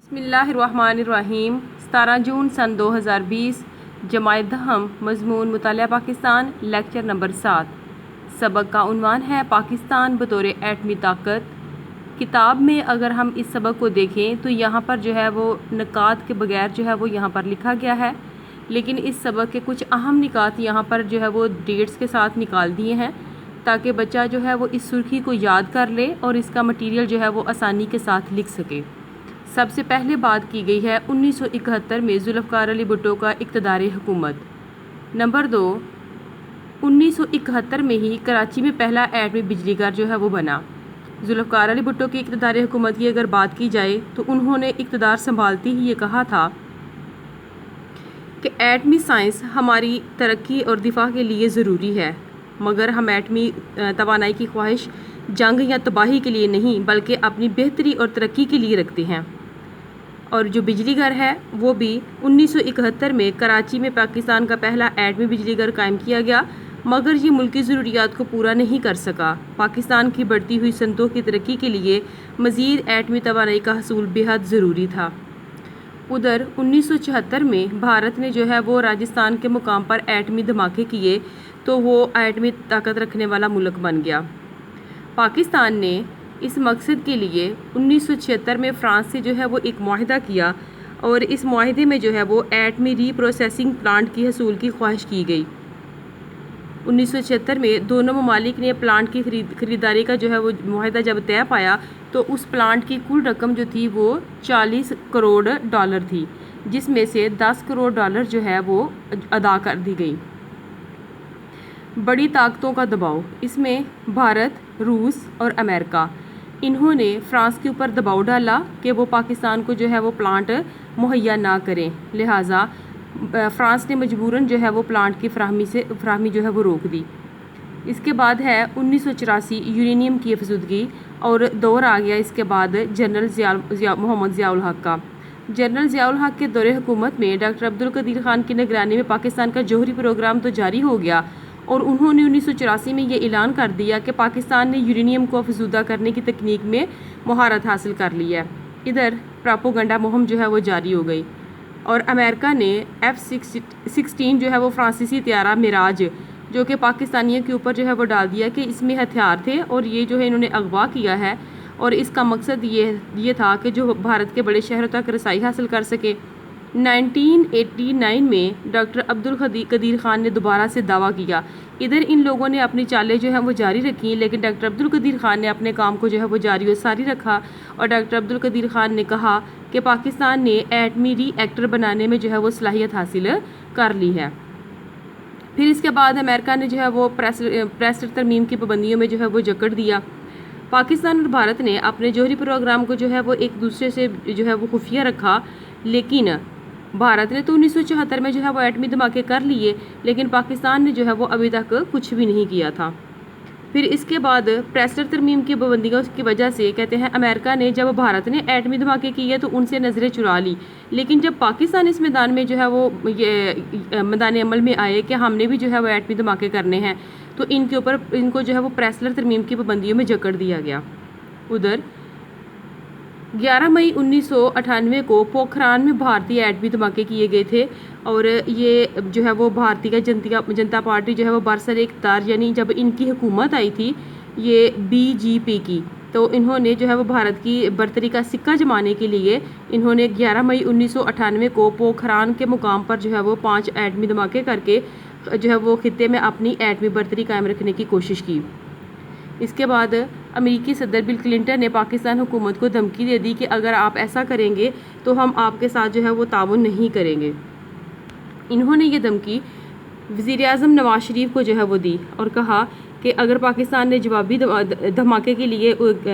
بسم اللہ الرحمن الرحیم 17 جون سن 2020 جماعت دہم مضمون مطالعہ پاکستان لیکچر نمبر 7 سبق کا عنوان ہے پاکستان بطور ایٹمی طاقت۔ کتاب میں اگر ہم اس سبق کو دیکھیں تو یہاں پر جو ہے وہ نکات کے بغیر جو ہے وہ یہاں پر لکھا گیا ہے، لیکن اس سبق کے کچھ اہم نکات یہاں پر جو ہے وہ ڈیٹس کے ساتھ نکال دیے ہیں تاکہ بچہ جو ہے وہ اس سرخی کو یاد کر لے اور اس کا مٹیریل جو ہے وہ آسانی کے ساتھ لکھ سکے۔ سب سے پہلے بات کی گئی ہے 1971 میں ذوالفقار علی بھٹو کا اقتدار حکومت۔ نمبر 2، 1971 میں ہی کراچی میں پہلا ایٹمی بجلی گھر جو ہے وہ بنا۔ ذوالفقار علی بھٹو کی اقتدار حکومت کی اگر بات کی جائے تو انہوں نے اقتدار سنبھالتے ہی یہ کہا تھا کہ ایٹمی سائنس ہماری ترقی اور دفاع کے لیے ضروری ہے، مگر ہم ایٹمی توانائی کی خواہش جنگ یا تباہی کے لیے نہیں بلکہ اپنی بہتری اور ترقی کے لیے رکھتے ہیں۔ اور جو بجلی گھر ہے وہ بھی 1971 میں کراچی میں پاکستان کا پہلا ایٹمی بجلی گھر قائم کیا گیا، مگر یہ ملکی ضروریات کو پورا نہیں کر سکا۔ پاکستان کی بڑھتی ہوئی صنعتوں کی ترقی کے لیے مزید ایٹمی توانائی کا حصول بے حد ضروری تھا۔ ادھر 1974 میں بھارت نے جو ہے وہ راجستھان کے مقام پر ایٹمی دھماکے کیے تو وہ ایٹمی طاقت رکھنے والا ملک بن گیا۔ پاکستان نے اس مقصد کے لیے 1976 میں فرانس سے جو ہے وہ ایک معاہدہ کیا اور اس معاہدے میں جو ہے وہ ایٹمی ری پروسیسنگ پلانٹ کی حصول کی خواہش کی گئی۔ 1976 میں دونوں ممالک نے پلانٹ کی خریداری کا جو ہے وہ معاہدہ جب طے پایا تو اس پلانٹ کی کل رقم جو تھی وہ $40 کروڑ تھی، جس میں سے $10 کروڑ جو ہے وہ ادا کر دی گئی۔ بڑی طاقتوں کا دباؤ، اس میں بھارت، روس اور امریکہ، انہوں نے فرانس کے اوپر دباؤ ڈالا کہ وہ پاکستان کو جو ہے وہ پلانٹ مہیا نہ کریں، لہٰذا فرانس نے مجبوراً جو ہے وہ پلانٹ کی فراہمی جو ہے وہ روک دی۔ اس کے بعد ہے 1984 یورینیم کی افزودگی اور دور آ گیا اس کے بعد جنرل محمد ضیاء الحق کا۔ جنرل ضیاء الحق کے دور حکومت میں ڈاکٹر عبدالقدیر خان کی نگرانی میں پاکستان کا جوہری پروگرام تو جاری ہو گیا اور انہوں نے 1984 میں یہ اعلان کر دیا کہ پاکستان نے یورینیم کو افزودہ کرنے کی تکنیک میں مہارت حاصل کر لی ہے۔ ادھر پراپوگنڈا مہم جو ہے وہ جاری ہو گئی اور امریکہ نے F-16 جو ہے وہ فرانسیسی طیارہ میراج جو کہ پاکستانیوں کے اوپر جو ہے وہ ڈال دیا کہ اس میں ہتھیار تھے اور یہ جو ہے انہوں نے اغوا کیا ہے اور اس کا مقصد یہ تھا کہ جو بھارت کے بڑے شہروں تک رسائی حاصل کر سکے۔ 1989 میں ڈاکٹر عبدالقدیر خان نے دوبارہ سے دعویٰ کیا۔ ادھر ان لوگوں نے اپنی چالیں جو ہیں وہ جاری رکھیں، لیکن ڈاکٹر عبدالقدیر خان نے اپنے کام کو جو ہے وہ جاری و ساری رکھا اور ڈاکٹر عبدالقدیر خان نے کہا کہ پاکستان نے ایٹمی ری ایکٹر بنانے میں جو ہے وہ صلاحیت حاصل کر لی ہے۔ پھر اس کے بعد امریکہ نے جو ہے وہ پریسٹر ترمیم کی پابندیوں میں جو ہے وہ جکڑ دیا۔ پاکستان اور بھارت نے اپنے جوہری پروگرام کو جو ہے وہ ایک دوسرے سے جو ہے وہ خفیہ رکھا، لیکن بھارت نے تو 1974 میں جو ہے وہ ایٹمی دھماکے کر لیے، لیکن پاکستان نے جو ہے وہ ابھی تک کچھ بھی نہیں کیا تھا۔ پھر اس کے بعد پریسٹر ترمیم کی پابندیوں کی وجہ سے کہتے ہیں امریکہ نے جب بھارت نے ایٹمی دھماکے کیے تو ان سے نظریں چرا لی، لیکن جب پاکستان اس میدان میں جو ہے وہ میدان عمل میں آئے کہ ہم نے بھی جو ہے وہ ایٹمی دھماکے کرنے ہیں تو ان کو جو ہے وہ پریسٹر ترمیم کی پابندیوں میں جکڑ دیا گیا۔ ادھر 11 مئی 1998 کو پوکھران میں بھارتی ایٹمی دھماکے کیے گئے تھے اور یہ جو ہے وہ بھارتی کا جنتا پارٹی جو ہے وہ برسر اقتدار، یعنی جب ان کی حکومت آئی تھی یہ BJP کی، تو انہوں نے جو ہے وہ بھارت کی برتری کا سکہ جمانے کے لیے انہوں نے 11 مئی 1998 کو پوکھران کے مقام پر جو ہے وہ 5 ایٹمی دھماکے کر کے جو ہے وہ خطے میں اپنی ایٹمی برتری قائم رکھنے کی کوشش کی۔ اس کے بعد امریکی صدر بل کلنٹن نے پاکستان حکومت کو دھمکی دے دی کہ اگر آپ ایسا کریں گے تو ہم آپ کے ساتھ جو ہے وہ تعاون نہیں کریں گے۔ انہوں نے یہ دھمکی وزیر اعظم نواز شریف کو جو ہے وہ دی اور کہا کہ اگر پاکستان نے جوابی دھماکے کے لیے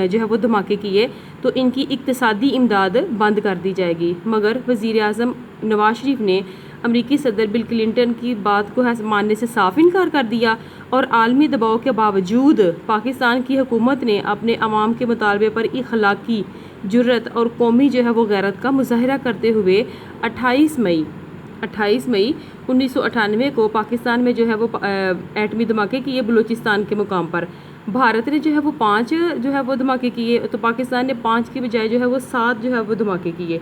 جو ہے وہ دھماکے کیے تو ان کی اقتصادی امداد بند کر دی جائے گی، مگر وزیر اعظم نواز شریف نے امریکی صدر بل کلنٹن کی بات کو ماننے سے صاف انکار کر دیا اور عالمی دباؤ کے باوجود پاکستان کی حکومت نے اپنے عوام کے مطالبے پر اخلاقی جرات اور قومی جو ہے وہ غیرت کا مظاہرہ کرتے ہوئے 28 مئی 1998 کو پاکستان میں جو ہے وہ ایٹمی دھماکے کیے بلوچستان کے مقام پر۔ بھارت نے جو ہے وہ 5 جو ہے وہ دھماکے کیے تو پاکستان نے 5 کی بجائے جو ہے وہ 7 جو ہے وہ دھماکے کیے۔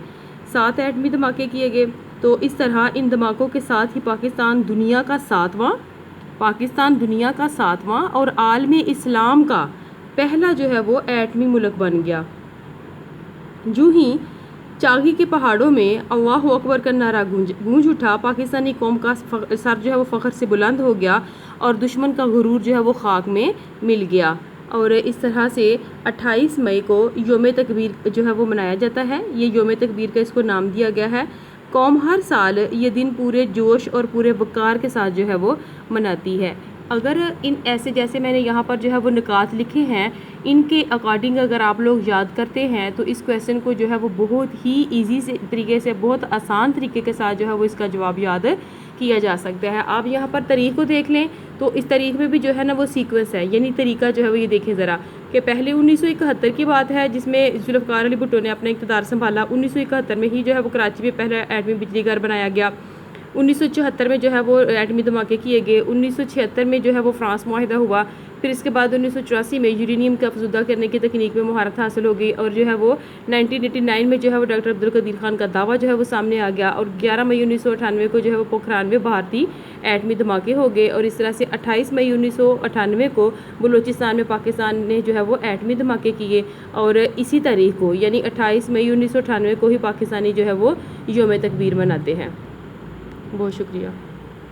7 ایٹمی دھماکے کیے گئے۔ تو اس طرح ان دھماکوں کے ساتھ ہی پاکستان دنیا کا ساتواں اور عالم اسلام کا پہلا جو ہے وہ ایٹمی ملک بن گیا۔ جو ہی چاگی کے پہاڑوں میں اللہ اکبر کا نعرہ گونج اٹھا، پاکستانی قوم کا سر جو ہے وہ فخر سے بلند ہو گیا اور دشمن کا غرور جو ہے وہ خاک میں مل گیا۔ اور اس طرح سے 28 مئی کو یوم تکبیر جو ہے وہ منایا جاتا ہے۔ یہ یوم تکبیر کا اس کو نام دیا گیا ہے۔ قوم ہر سال یہ دن پورے جوش اور پورے وقار کے ساتھ جو ہے وہ مناتی ہے۔ اگر ان ایسے جیسے میں نے یہاں پر جو ہے وہ نکات لکھے ہیں، ان کے اکارڈنگ اگر آپ لوگ یاد کرتے ہیں تو اس کویسچن کو جو ہے وہ بہت ہی ایزی سے طریقے سے، بہت آسان طریقے کے ساتھ جو ہے وہ اس کا جواب یاد کیا جا سکتا ہے۔ آپ یہاں پر تاریخ کو دیکھ لیں تو اس تاریخ میں بھی جو ہے نا وہ سیکوینس ہے، یعنی طریقہ جو ہے وہ یہ دیکھیں ذرا کہ پہلے 1971 کی بات ہے جس میں ذوالفقار علی بھٹو نے اپنا اقتدار سنبھالا۔ 1971 میں ہی جو ہے وہ کراچی میں پہلا ایٹمی بجلی گھر بنایا گیا۔ 1974 میں جو ہے وہ ایٹمی دھماکے کیے گئے۔ 1976 میں جو ہے وہ فرانس معاہدہ ہوا۔ پھر اس کے بعد 1984 میں یورینیم کا افزودہ کرنے کی تکنیک میں مہارت حاصل ہو گئی، اور جو ہے وہ 1989 میں جو ہے وہ ڈاکٹر عبدالقدیر خان کا دعویٰ جو ہے وہ سامنے آ گیا، اور 11 مئی 1998 کو جو ہے وہ پوکھران میں بھارتی ایٹمی دھماکے ہو گئے، اور اس طرح سے 28 مئی 1998 کو بلوچستان میں پاکستان نے جو ہے وہ ایٹمی دھماکے کیے، اور اسی تاریخ کو یعنی 28 مئی 1998 کو ہی پاکستانی جو ہے وہ یوم تکبیر مناتے ہیں۔ بہت شکریہ۔